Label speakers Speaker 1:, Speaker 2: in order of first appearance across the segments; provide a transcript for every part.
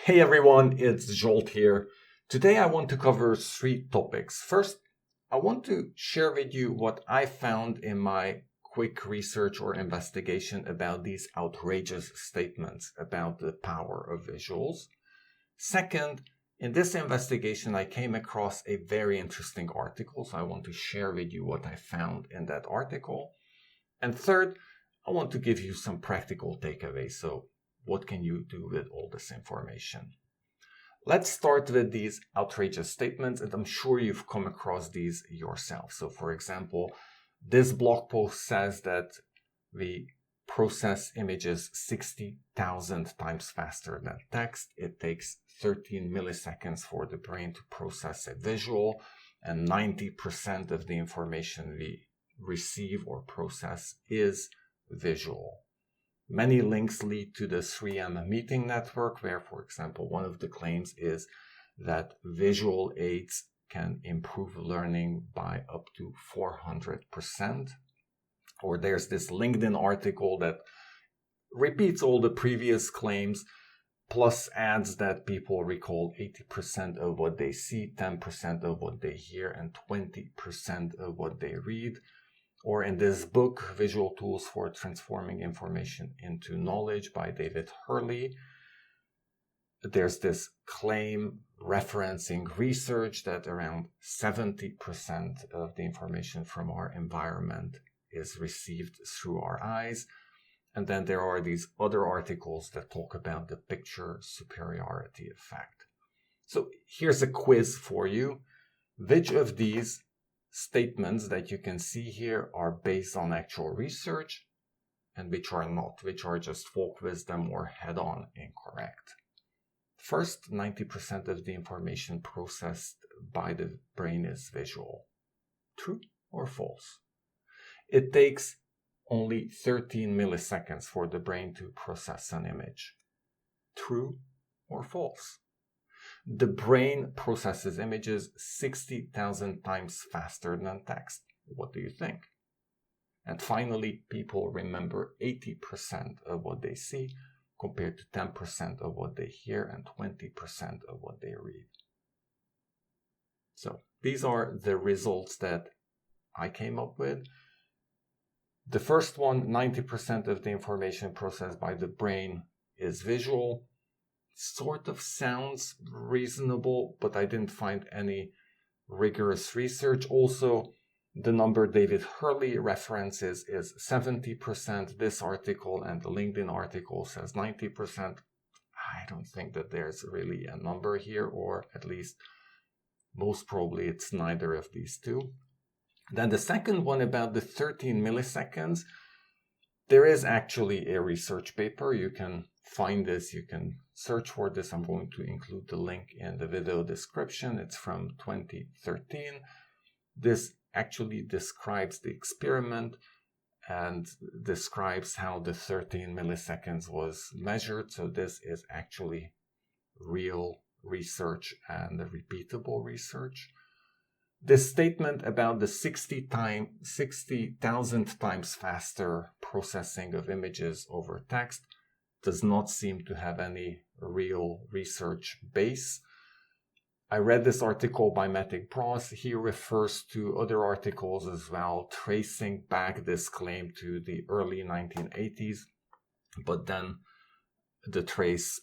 Speaker 1: Hey everyone, it's Jolt here. Today I want to cover three topics. First, I want to share with you what I found in my quick research or investigation about these outrageous statements about the power of visuals. Second, in this investigation I came across a very interesting article, so I want to share with you what I found in that article. And third, I want to give you some practical takeaways. So what can you do with all this information? Let's start with these outrageous statements, and I'm sure you've come across these yourself. So for example, this blog post says that we process images 60,000 times faster than text. It takes 13 milliseconds for the brain to process a visual, and 90% of the information we receive or process is visual. Many links lead to the 3M meeting network, where, for example, one of the claims is that visual aids can improve learning by up to 400%. Or there's this LinkedIn article that repeats all the previous claims, plus adds that people recall 80% of what they see, 10% of what they hear, and 20% of what they read. Or in this book, Visual Tools for Transforming Information into Knowledge by David Hurley, there's this claim referencing research that around 70% of the information from our environment is received through our eyes. And then there are these other articles that talk about the picture superiority effect. So here's a quiz for you. Which of these statements that you can see here are based on actual research and which are not, which are just folk wisdom or head-on incorrect? First, 90% of the information processed by the brain is visual. True or false? It takes only 13 milliseconds for the brain to process an image. True or false? The brain processes images 60,000 times faster than text. What do you think? And finally, people remember 80% of what they see compared to 10% of what they hear and 20% of what they read. So these are the results that I came up with. The first one, 90% of the information processed by the brain is visual. Sort of sounds reasonable, but I didn't find any rigorous research. Also, the number David Hurley references is 70%. This article and the LinkedIn article says 90%. I don't think that there's really a number here, or at least most probably it's neither of these two. Then the second one about the 13 milliseconds, there is actually a research paper. You can find this, you can search for this. I'm going to include the link in the video description. It's from 2013. This actually describes the experiment and describes how the 13 milliseconds was measured. So this is actually real research and repeatable research. This statement about the 60,000 times faster processing of images over text does not seem to have any real research base. I read this article by Matic Bros. He refers to other articles as well, tracing back this claim to the early 1980s, but then the trace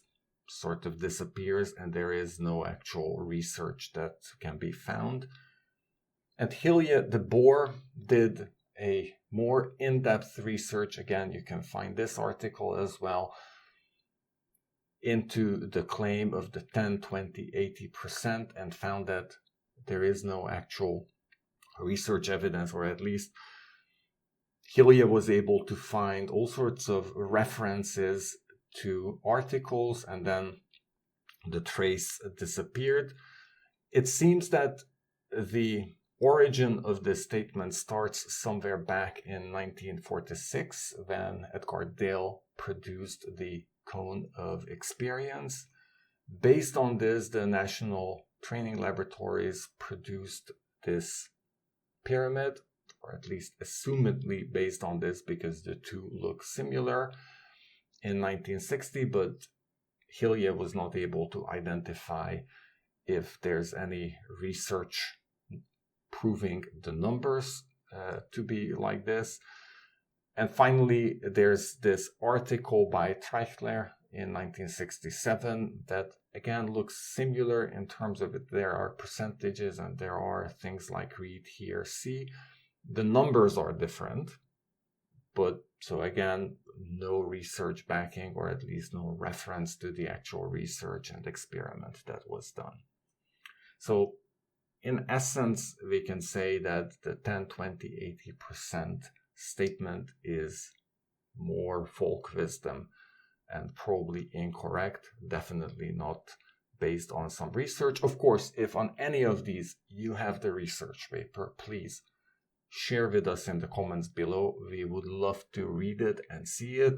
Speaker 1: sort of disappears and there is no actual research that can be found. And Hilje de Boer did a more in-depth research. Again, you can find this article as well, into the claim of the 10, 20, 80% and found that there is no actual research evidence, or at least Hilje was able to find all sorts of references to articles and then the trace disappeared. It seems that the origin of this statement starts somewhere back in 1946 when Edgar Dale produced the Cone of Experience. Based on this, the National Training Laboratories produced this pyramid, or at least assumedly based on this because the two look similar, in 1960, but Hillier was not able to identify if there's any research proving the numbers to be like this. And finally, there's this article by Treichler in 1967 that again looks similar in terms of it. There are percentages and there are things like read, hear, see. The numbers are different, but so again, no research backing, or at least no reference to the actual research and experiment that was done. So in essence, we can say that the 10, 20, 80% statement is more folk wisdom and probably incorrect, definitely not based on some research. Of course, if on any of these you have the research paper, please share with us in the comments below. We would love to read it and see it.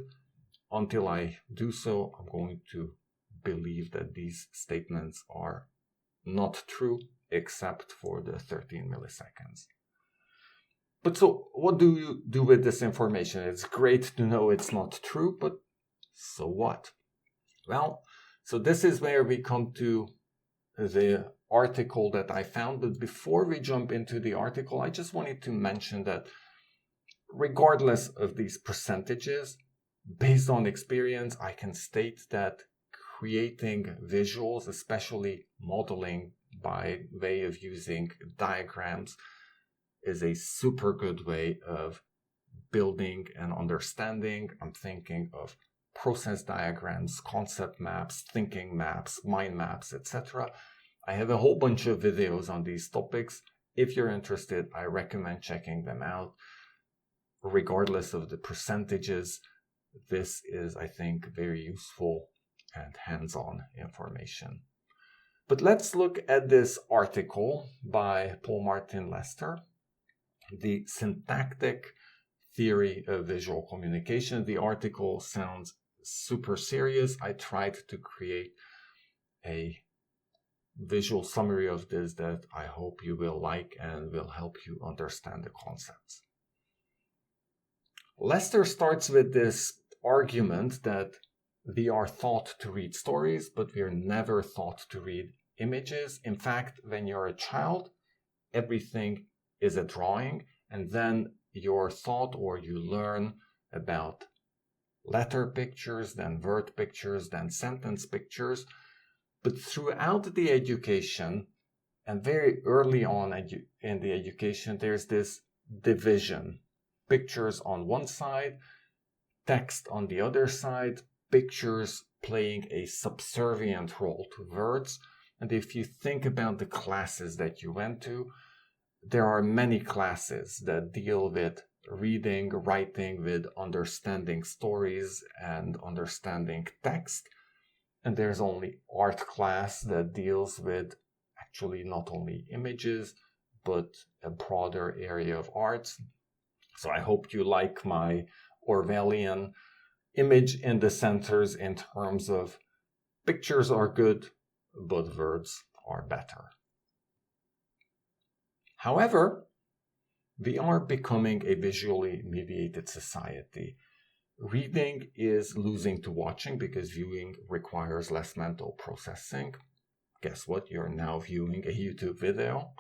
Speaker 1: Until I do so, I'm going to believe that these statements are not true, except for the 13 milliseconds. But so what do you do with this information? It's great to know it's not true, but so what? Well, so this is where we come to the article that I found. But before we jump into the article, I just wanted to mention that regardless of these percentages, based on experience, I can state that creating visuals, especially modeling by way of using diagrams, is a super good way of building and understanding. I'm thinking of process diagrams, concept maps, thinking maps, mind maps, etc. I have a whole bunch of videos on these topics. If you're interested, I recommend checking them out. Regardless of the percentages, this is, I think, very useful and hands-on information. But let's look at this article by Paul Martin Lester, The Syntactic Theory of Visual Communication. The article sounds super serious. I tried to create a visual summary of this that I hope you will like and will help you understand the concepts. Lester starts with this argument that we are taught to read stories, but we are never taught to read images. In fact, when you're a child, everything is a drawing, and then you're taught or you learn about letter pictures, then word pictures, then sentence pictures. But throughout the education, and very early on in the education, there's this division. Pictures on one side, text on the other side, pictures playing a subservient role to words. And if you think about the classes that you went to, there are many classes that deal with reading, writing, with understanding stories and understanding text. And there's only art class that deals with actually not only images, but a broader area of arts. So I hope you like my Orwellian image in the centers in terms of pictures are good, but words are better. However, we are becoming a visually mediated society. Reading is losing to watching because viewing requires less mental processing. Guess what? You're now viewing a YouTube video.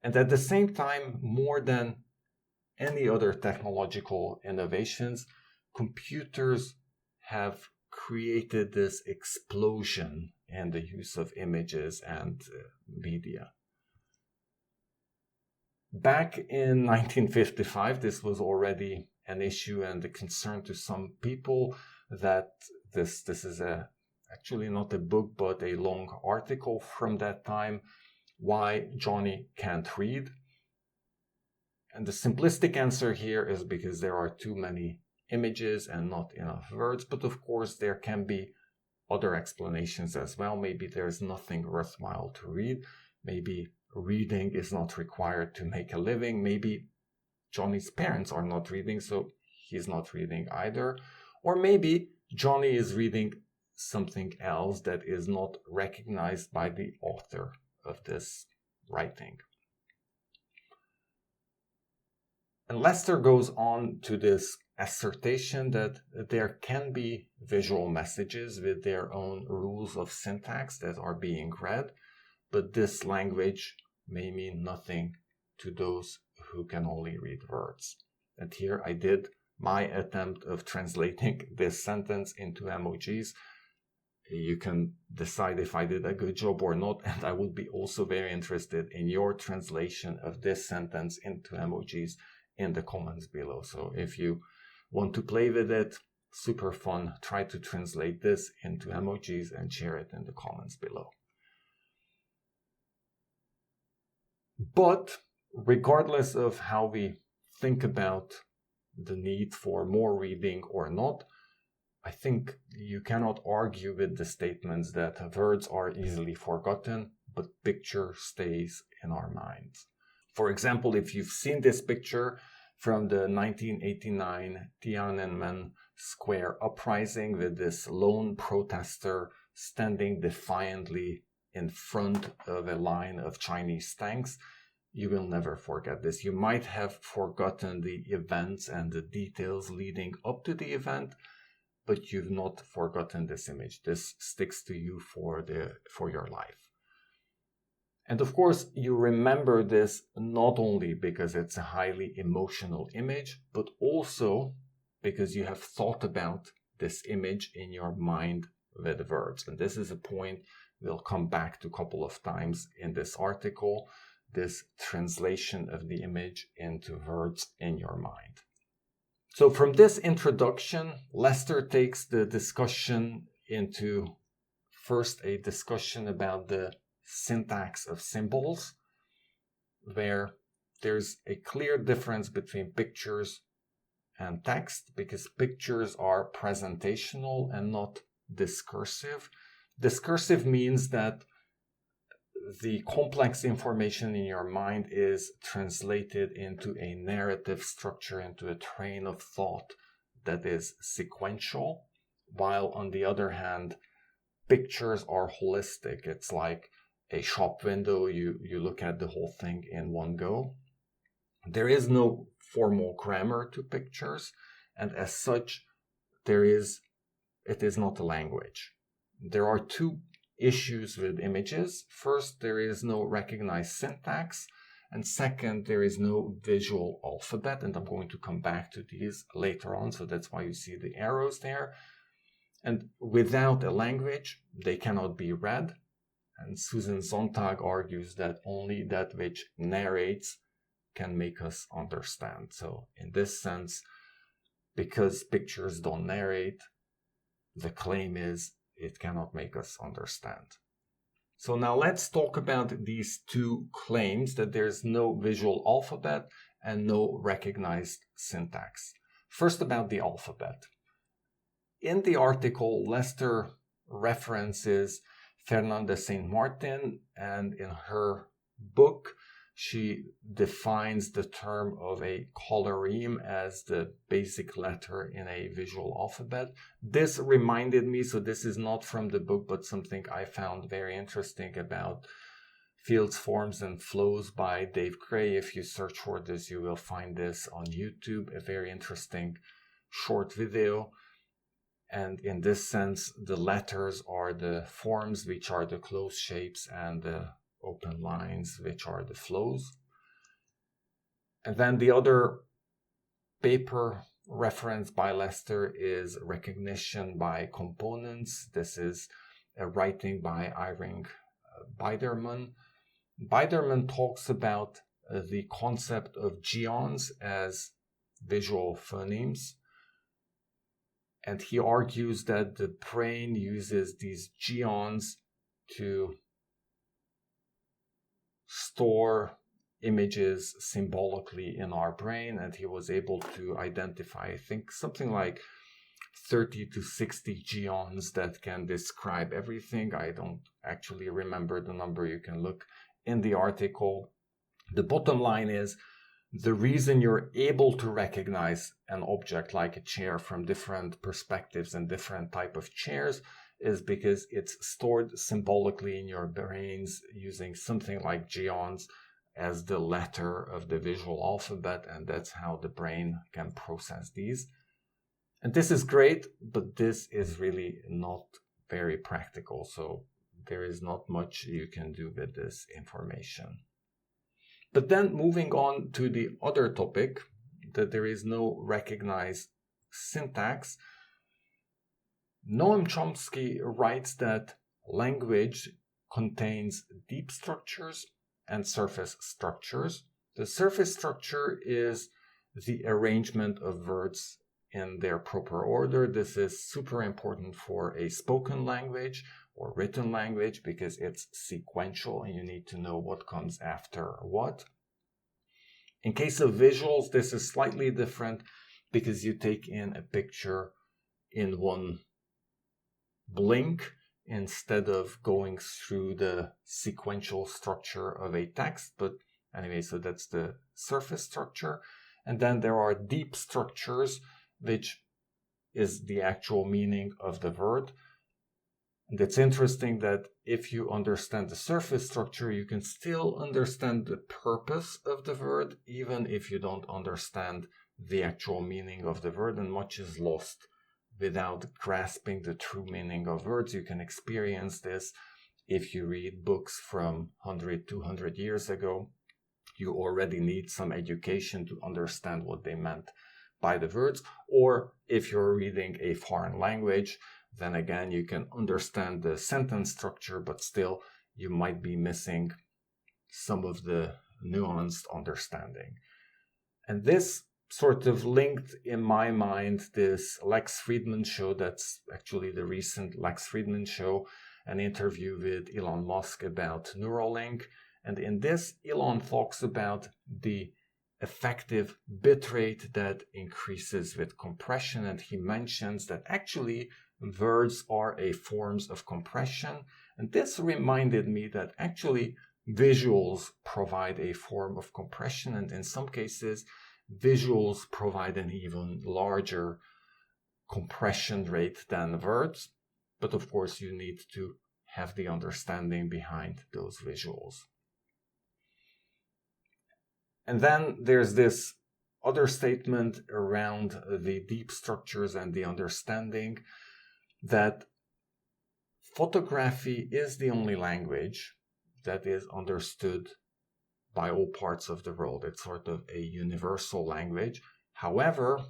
Speaker 1: And at the same time, more than any other technological innovations, computers have created this explosion in the use of images and media. Back in 1955, this was already an issue and a concern to some people that this is actually not a book, but a long article from that time, Why Johnny Can't Read. And the simplistic answer here is because there are too many images and not enough words. But of course, there can be other explanations as well. Maybe there's nothing worthwhile to read. Maybe reading is not required to make a living. Maybe Johnny's parents are not reading, so he's not reading either. Or maybe Johnny is reading something else that is not recognized by the author of this writing. And Lester goes on to this assertion that there can be visual messages with their own rules of syntax that are being read, but this language may mean nothing to those who can only read words. And here I did my attempt of translating this sentence into emojis. You can decide if I did a good job or not, and I would be also very interested in your translation of this sentence into emojis in the comments below. So if you want to play with it, super fun, try to translate this into emojis and share it in the comments below. But regardless of how we think about the need for more reading or not, I think you cannot argue with the statements that words are easily forgotten, but picture stays in our minds. For example, if you've seen this picture from the 1989 Tiananmen Square uprising with this lone protester standing defiantly in front of a line of Chinese tanks, you will never forget this. You might have forgotten the events and the details leading up to the event, but you've not forgotten this image. This sticks to you for your life. And of course, you remember this not only because it's a highly emotional image, but also because you have thought about this image in your mind with words. And this is a point we'll come back to a couple of times in this article, this translation of the image into words in your mind. So from this introduction, Lester takes the discussion into first a discussion about the syntax of symbols, where there's a clear difference between pictures and text, because pictures are presentational and not discursive. Discursive means that the complex information in your mind is translated into a narrative structure, into a train of thought that is sequential, while on the other hand, pictures are holistic. It's like a shop window. You look at the whole thing in one go. There is no formal grammar to pictures, and as such, it is not a language. There are two issues with images. First, there is no recognized syntax, and second, there is no visual alphabet, and I'm going to come back to these later on, so that's why you see the arrows there. And without a language, they cannot be read. And Susan Sontag argues that only that which narrates can make us understand. So in this sense, because pictures don't narrate, the claim is it cannot make us understand. So now let's talk about these two claims, that there's no visual alphabet and no recognized syntax. First, about the alphabet. In the article, Lester references Fernande Saint-Martin, and in her book, she defines the term of a coloreme as the basic letter in a visual alphabet. This reminded me, so this is not from the book, but something I found very interesting about Fields, Forms, and Flows by Dave Gray. If you search for this, you will find this on YouTube, a very interesting short video. And in this sense, the letters are the forms, which are the closed shapes, and the open lines, which are the flows. And then the other paper reference by Lester is Recognition by Components. This is a writing by Irving Biderman. Biderman talks about the concept of geons as visual phonemes. And he argues that the brain uses these geons to store images symbolically in our brain. And he was able to identify, I think, something like 30 to 60 geons that can describe everything. I don't actually remember the number. You can look in the article. The bottom line is, the reason you're able to recognize an object like a chair from different perspectives and different type of chairs is because it's stored symbolically in your brains using something like geons as the letter of the visual alphabet, and that's how the brain can process these. And this is great, but this is really not very practical. So there is not much you can do with this information. But then moving on to the other topic, that there is no recognized syntax, Noam Chomsky writes that language contains deep structures and surface structures. The surface structure is the arrangement of words in their proper order. This is super important for a spoken language or written language because it's sequential and you need to know what comes after what. In case of visuals, this is slightly different because you take in a picture in one blink instead of going through the sequential structure of a text. But anyway, so that's the surface structure. And then there are deep structures, which is the actual meaning of the word. And it's interesting that if you understand the surface structure, you can still understand the purpose of the word, even if you don't understand the actual meaning of the word, and much is lost without grasping the true meaning of words. You can experience this if you read books from 100, 200 years ago. You already need some education to understand what they meant by the words. Or if you're reading a foreign language, then again, you can understand the sentence structure, but still you might be missing some of the nuanced understanding. And this sort of linked in my mind this Lex Fridman show, that's actually the recent Lex Fridman show, an interview with Elon Musk about Neuralink. And in this, Elon talks about the effective bitrate that increases with compression. And he mentions that actually words are a forms of compression. And this reminded me that actually visuals provide a form of compression. And in some cases, visuals provide an even larger compression rate than words. But of course, you need to have the understanding behind those visuals. And then there's this other statement around the deep structures and the understanding that photography is the only language that is understood by all parts of the world. It's sort of a universal language. However,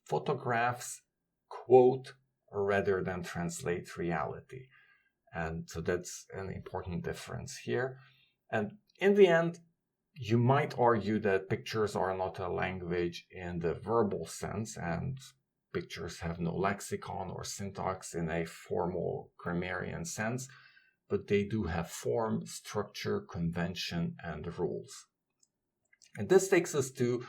Speaker 1: photographs quote rather than translate reality. And so that's an important difference here. And in the end, you might argue that pictures are not a language in the verbal sense, and pictures have no lexicon or syntax in a formal grammarian sense, but they do have form, structure, convention, and rules. And this takes us to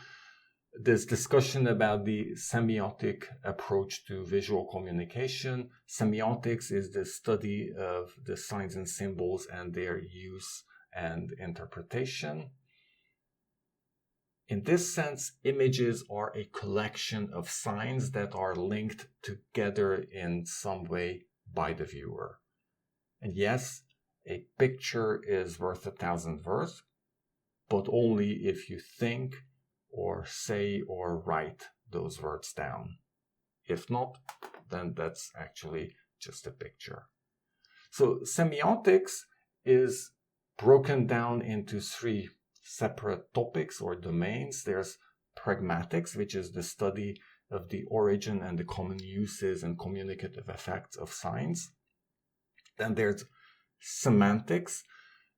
Speaker 1: this discussion about the semiotic approach to visual communication. Semiotics is the study of the signs and symbols and their use and interpretation. In this sense, images are a collection of signs that are linked together in some way by the viewer. And yes, a picture is worth 1,000 words, but only if you think or say or write those words down. If not, then that's actually just a picture. So semiotics is broken down into 3 separate topics or domains. There's pragmatics, which is the study of the origin and the common uses and communicative effects of signs. Then there's semantics,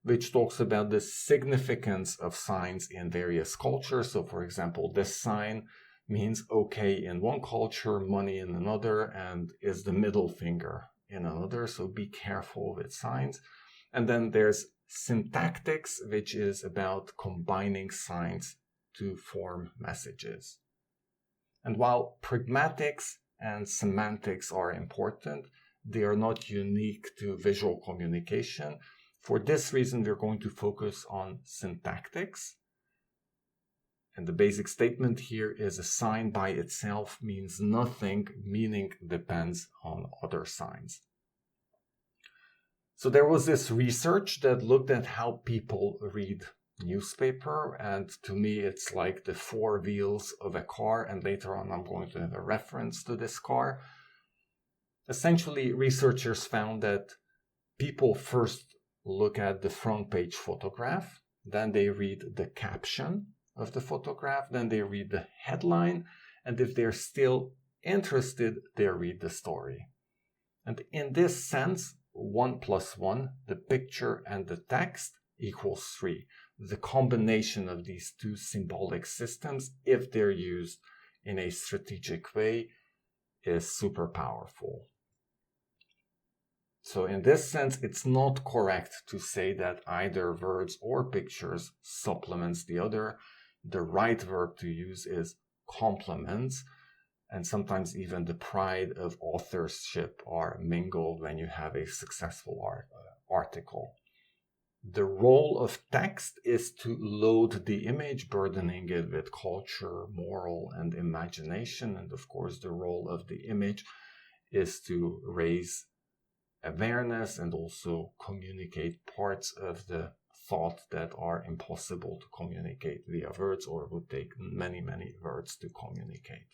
Speaker 1: which talks about the significance of signs in various cultures. So for example, this sign means okay in one culture, money in another, and is the middle finger in another. So be careful with signs. And then there's syntactics, which is about combining signs to form messages. And while pragmatics and semantics are important, they are not unique to visual communication. For this reason, we're going to focus on syntactics. And the basic statement here is a sign by itself means nothing, meaning depends on other signs. So there was this research that looked at how people read newspaper, and to me it's like the four wheels of a car, and later on I'm going to have a reference to this car. Essentially, researchers found that people first look at the front page photograph, then they read the caption of the photograph, then they read the headline, and if they're still interested, they read the story. And in this sense, 1 + 1, the picture and the text, equals 3. The combination of these two symbolic systems, if they're used in a strategic way, is super powerful. So in this sense, it's not correct to say that either words or pictures supplements the other. The right verb to use is complements, and sometimes even the pride of authorship are mingled when you have a successful article. The role of text is to load the image, burdening it with culture, moral, and imagination. And of course, the role of the image is to raise awareness and also communicate parts of the thought that are impossible to communicate via words, or would take many, many words to communicate.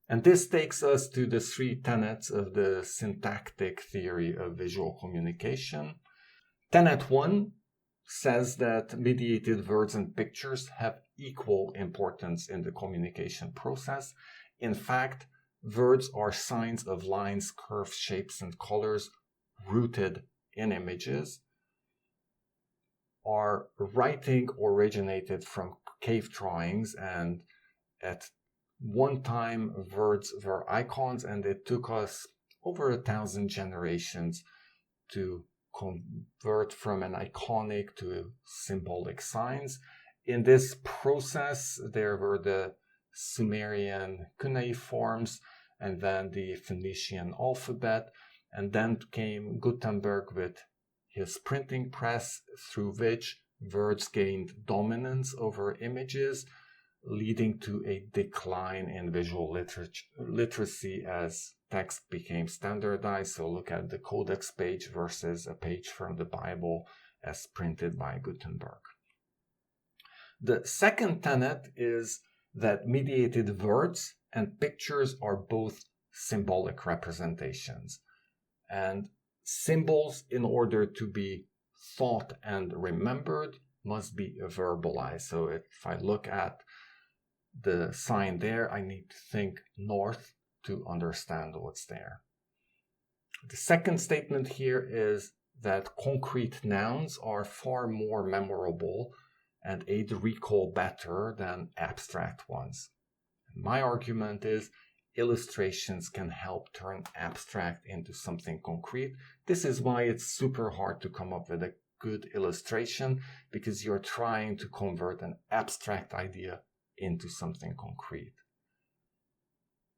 Speaker 1: And this takes us to the 3 tenets of the syntactic theory of visual communication. Tenet 1 says that mediated words and pictures have equal importance in the communication process. In fact, words are signs of lines, curves, shapes, and colors rooted in images. Our writing originated from cave drawings, and at one time words were icons, and it took us over 1,000 generations to convert from an iconic to symbolic signs. In this process, there were the Sumerian cuneiforms, and then the Phoenician alphabet, and then came Gutenberg with his printing press, through which words gained dominance over images, leading to a decline in visual literacy as text became standardized. So look at the Codex page versus a page from the Bible as printed by Gutenberg. The second tenet is that mediated words and pictures are both symbolic representations. And symbols, in order to be thought and remembered, must be verbalized. So if I look at the sign there, I need to think north to understand what's there. The second statement here is that concrete nouns are far more memorable and aid recall better than abstract ones. My argument is illustrations can help turn abstract into something concrete. This is why it's super hard to come up with a good illustration, because you're trying to convert an abstract idea into something concrete.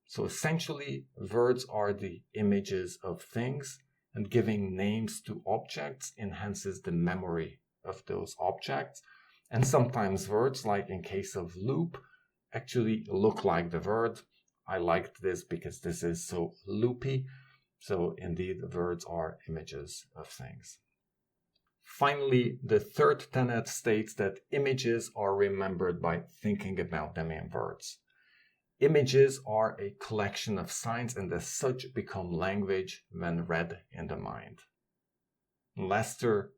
Speaker 1: So essentially, words are the images of things, and giving names to objects enhances the memory of those objects. And sometimes words, like in case of loop, actually look like the word. I liked this because this is so loopy. So indeed, words are images of things. Finally, the third tenet states that images are remembered by thinking about them in words. Images are a collection of signs, and as such become language when read in the mind. Lester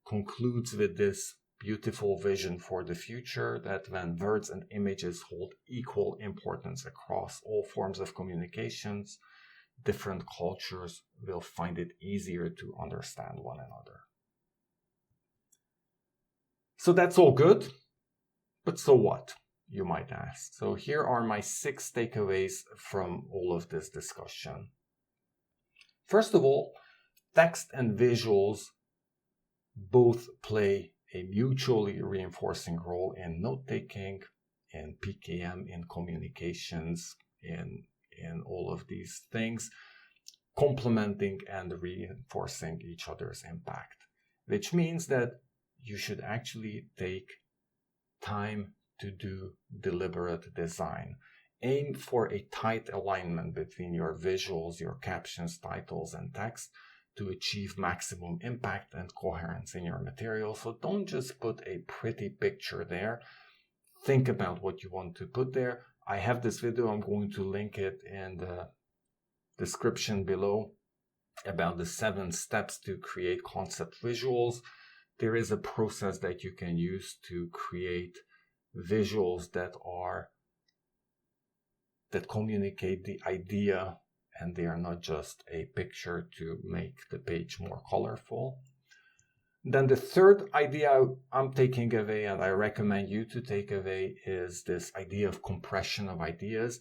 Speaker 1: concludes with this beautiful vision for the future, that when words and images hold equal importance across all forms of communications, different cultures will find it easier to understand one another. So that's all good, but so what, you might ask. So here are my 6 takeaways from all of this discussion. First of all, text and visuals both play a mutually reinforcing role in note-taking, in PKM, in communications, in all of these things, complementing and reinforcing each other's impact, which means that you should actually take time to do deliberate design. Aim for a tight alignment between your visuals, your captions, titles, and text, to achieve maximum impact and coherence in your material. So don't just put a pretty picture there. Think about what you want to put there. I have this video, I'm going to link it in the description below, about the 7 steps to create concept visuals. There is a process that you can use to create visuals that communicate the idea, and they are not just a picture to make the page more colorful. Then the third idea I'm taking away, and I recommend you to take away, is this idea of compression of ideas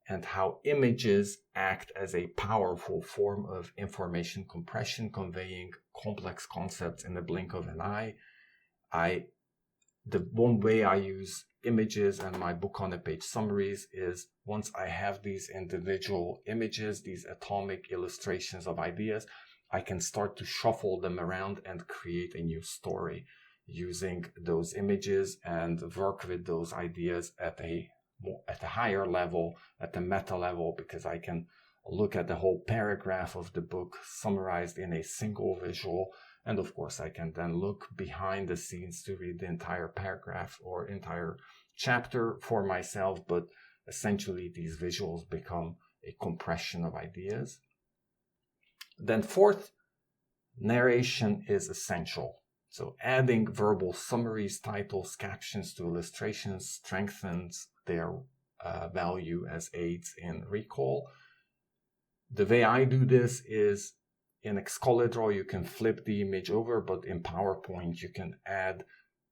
Speaker 1: and how images act as a powerful form of information compression, conveying complex concepts in the blink of an eye. The one way I use images and my book on a page summaries is, once I have these individual images, these atomic illustrations of ideas, I can start to shuffle them around and create a new story using those images and work with those ideas at a higher level, at the meta level, because I can look at the whole paragraph of the book summarized in a single visual. And of course, I can then look behind the scenes to read the entire paragraph or entire chapter for myself. But essentially, these visuals become a compression of ideas. Then fourth, narration is essential. So adding verbal summaries, titles, captions to illustrations strengthens their value as aids in recall. The way I do this is, in Excalibur you can flip the image over, but in PowerPoint you can add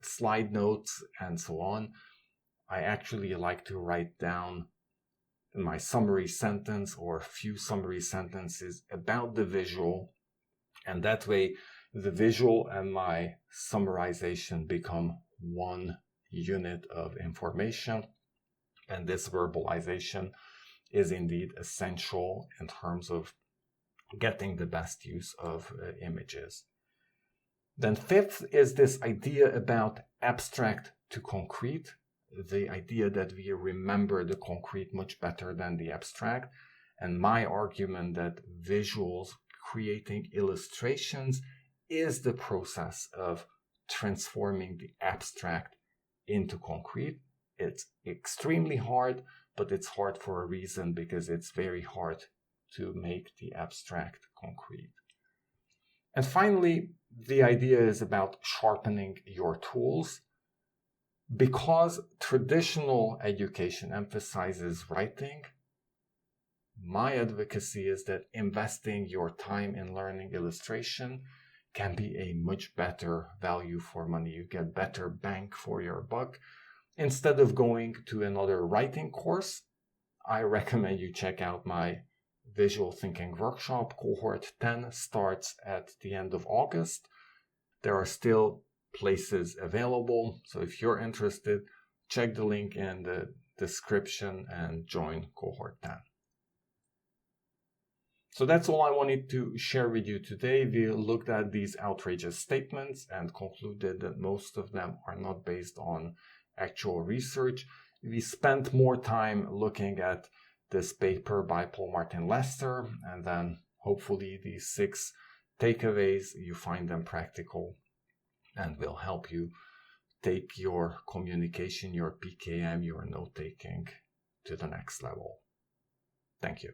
Speaker 1: slide notes and so on. I actually like to write down my summary sentence or a few summary sentences about the visual, and that way the visual and my summarization become one unit of information. And this verbalization is indeed essential in terms of getting the best use of images. Then fifth is this idea about abstract to concrete, the idea that we remember the concrete much better than the abstract, and my argument that visuals, creating illustrations, is the process of transforming the abstract into concrete. It's extremely hard, but it's hard for a reason, because it's very hard to make the abstract concrete. And finally, the idea is about sharpening your tools. Because traditional education emphasizes writing, my advocacy is that investing your time in learning illustration can be a much better value for money. You get better bang for your buck. Instead of going to another writing course, I recommend you check out my visual thinking workshop. Cohort 10 starts at the end of August. There are still places available, so if you're interested, check the link in the description and join Cohort 10. So that's all I wanted to share with you today. We looked at these outrageous statements and concluded that most of them are not based on actual research. We spent more time looking at this paper by Paul Martin Lester, and then hopefully these 6 takeaways, you find them practical and will help you take your communication, your PKM, your note-taking to the next level. Thank you.